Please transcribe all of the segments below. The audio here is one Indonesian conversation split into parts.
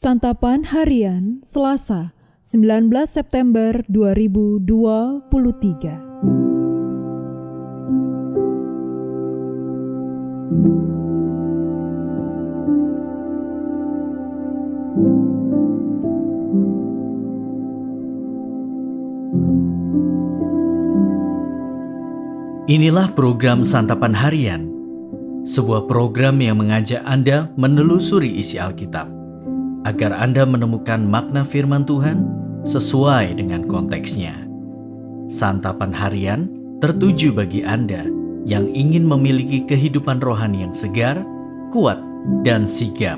Santapan Harian Selasa 19 September 2023. Inilah program Santapan Harian, sebuah program yang mengajak Anda menelusuri isi Alkitab, agar Anda menemukan makna firman Tuhan sesuai dengan konteksnya. Santapan Harian tertuju bagi Anda yang ingin memiliki kehidupan rohani yang segar, kuat, dan sigap.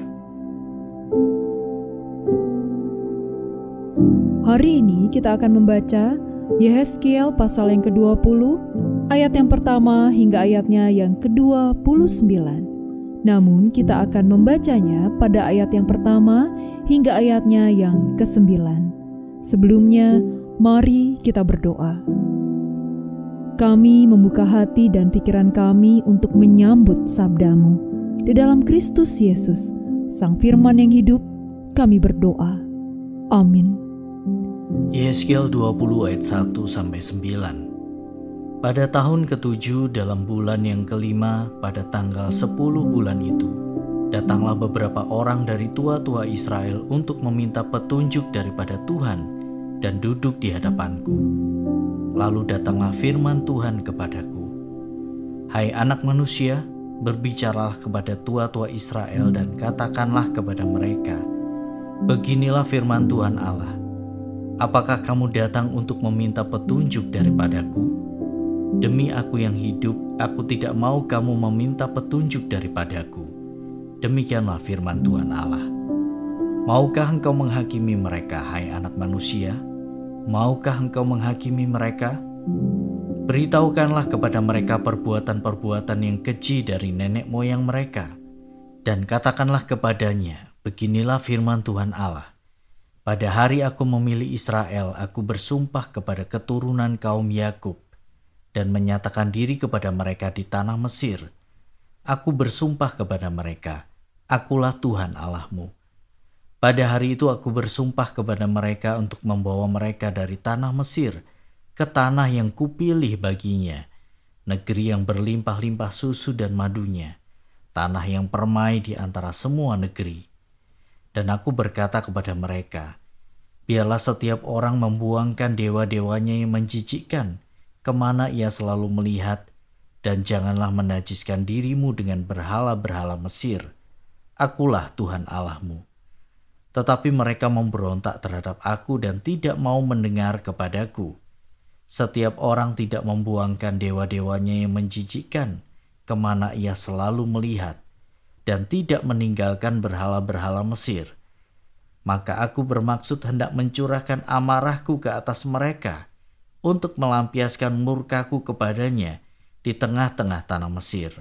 Hari ini kita akan membaca Yehezkiel pasal yang ke-20, ayat yang pertama hingga ayatnya yang ke-29. Namun kita akan membacanya pada ayat yang pertama hingga ayatnya yang ke-9. Sebelumnya, mari kita berdoa. Kami membuka hati dan pikiran kami untuk menyambut sabda-Mu. Di dalam Kristus Yesus, Sang Firman yang hidup, kami berdoa. Amin. Yehezkiel 20 ayat 1-9. Pada tahun ke-7 dalam bulan yang kelima pada tanggal 10 bulan itu, datanglah beberapa orang dari tua-tua Israel untuk meminta petunjuk daripada Tuhan dan duduk di hadapanku. Lalu datanglah firman Tuhan kepadaku. Hai anak manusia, berbicaralah kepada tua-tua Israel dan katakanlah kepada mereka, beginilah firman Tuhan Allah. Apakah kamu datang untuk meminta petunjuk daripadaku? Demi aku yang hidup, aku tidak mau kamu meminta petunjuk daripadaku. Demikianlah firman Tuhan Allah. Maukah engkau menghakimi mereka, hai anak manusia? Maukah engkau menghakimi mereka? Beritahukanlah kepada mereka perbuatan-perbuatan yang keji dari nenek moyang mereka. Dan katakanlah kepadanya, beginilah firman Tuhan Allah. Pada hari aku memilih Israel, aku bersumpah kepada keturunan kaum Yakub dan menyatakan diri kepada mereka di tanah Mesir. Aku bersumpah kepada mereka, akulah Tuhan Allahmu. Pada hari itu aku bersumpah kepada mereka untuk membawa mereka dari tanah Mesir ke tanah yang kupilih baginya, negeri yang berlimpah-limpah susu dan madunya, tanah yang permai di antara semua negeri. Dan aku berkata kepada mereka, biarlah setiap orang membuangkan dewa-dewanya yang menjijikkan, kemana ia selalu melihat, dan janganlah menajiskan dirimu dengan berhala-berhala Mesir. Akulah Tuhan Allahmu. Tetapi mereka memberontak terhadap aku dan tidak mau mendengar kepadaku. Setiap orang tidak membuangkan dewa-dewanya yang menjijikkan, kemana ia selalu melihat, dan tidak meninggalkan berhala-berhala Mesir. Maka aku bermaksud hendak mencurahkan amarahku ke atas mereka untuk melampiaskan murkaku kepadanya di tengah-tengah tanah Mesir.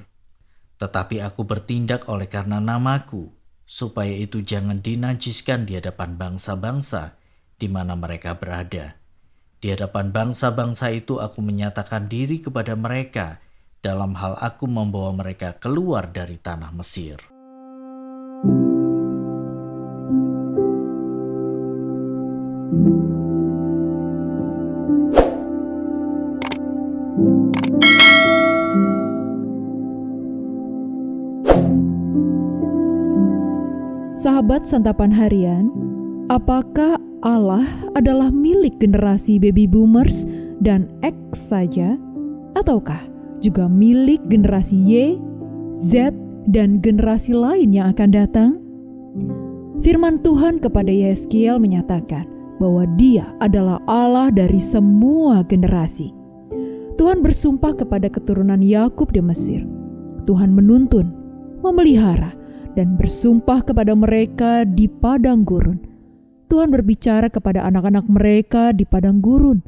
Tetapi aku bertindak oleh karena namaku, supaya itu jangan dinajiskan di hadapan bangsa-bangsa di mana mereka berada. Di hadapan bangsa-bangsa itu aku menyatakan diri kepada mereka dalam hal aku membawa mereka keluar dari tanah Mesir. Sahabat Santapan Harian, apakah Allah adalah milik generasi baby boomers dan X saja? Ataukah juga milik generasi Y, Z, dan generasi lain yang akan datang? Firman Tuhan kepada Yehezkiel menyatakan bahwa Dia adalah Allah dari semua generasi. Tuhan bersumpah kepada keturunan Yakub di Mesir. Tuhan menuntun, memelihara, dan bersumpah kepada mereka di padang gurun. Tuhan berbicara kepada anak-anak mereka di padang gurun.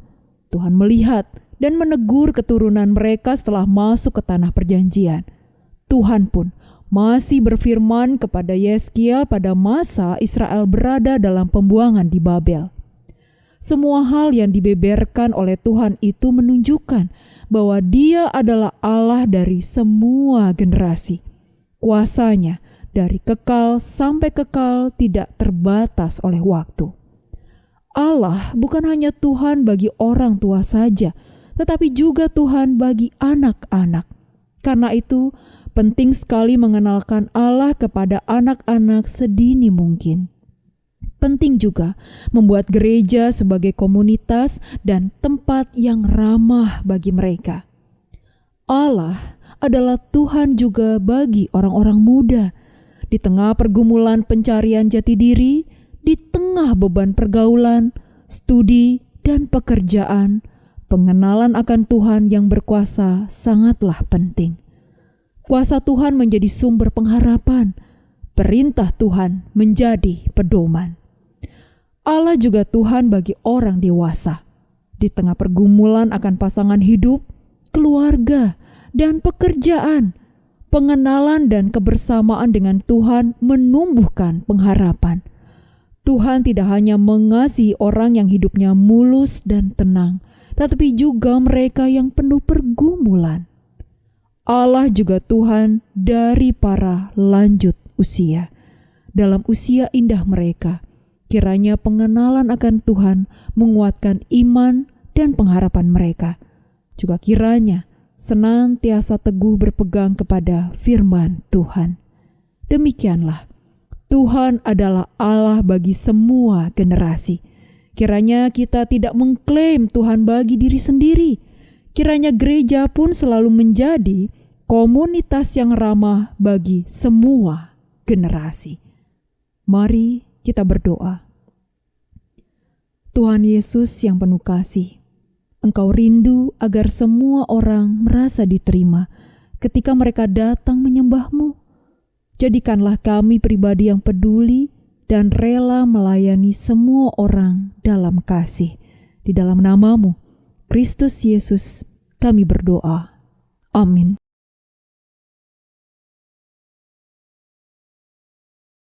Tuhan melihat dan menegur keturunan mereka setelah masuk ke tanah perjanjian. Tuhan pun masih berfirman kepada Yehezkiel pada masa Israel berada dalam pembuangan di Babel. Semua hal yang dibeberkan oleh Tuhan itu menunjukkan bahwa Dia adalah Allah dari semua generasi. Kuasanya dari kekal sampai kekal, tidak terbatas oleh waktu. Allah bukan hanya Tuhan bagi orang tua saja, tetapi juga Tuhan bagi anak-anak. Karena itu, penting sekali mengenalkan Allah kepada anak-anak sedini mungkin. Penting juga membuat gereja sebagai komunitas dan tempat yang ramah bagi mereka. Allah adalah Tuhan juga bagi orang-orang muda. Di tengah pergumulan pencarian jati diri, di tengah beban pergaulan, studi, dan pekerjaan, pengenalan akan Tuhan yang berkuasa sangatlah penting. Kuasa Tuhan menjadi sumber pengharapan, perintah Tuhan menjadi pedoman. Allah juga Tuhan bagi orang dewasa. Di tengah pergumulan akan pasangan hidup, keluarga, dan pekerjaan, pengenalan dan kebersamaan dengan Tuhan menumbuhkan pengharapan. Tuhan tidak hanya mengasihi orang yang hidupnya mulus dan tenang, tetapi juga mereka yang penuh pergumulan. Allah juga Tuhan dari para lanjut usia. Dalam usia indah mereka, kiranya pengenalan akan Tuhan menguatkan iman dan pengharapan mereka. Juga kiranya senantiasa teguh berpegang kepada firman Tuhan. Demikianlah, Tuhan adalah Allah bagi semua generasi. Kiranya kita tidak mengklaim Tuhan bagi diri sendiri. Kiranya gereja pun selalu menjadi komunitas yang ramah bagi semua generasi. Mari kita berdoa. Tuhan Yesus yang penuh kasih, Engkau rindu agar semua orang merasa diterima ketika mereka datang menyembah-Mu. Jadikanlah kami pribadi yang peduli dan rela melayani semua orang dalam kasih. Di dalam nama-Mu, Kristus Yesus, kami berdoa. Amin.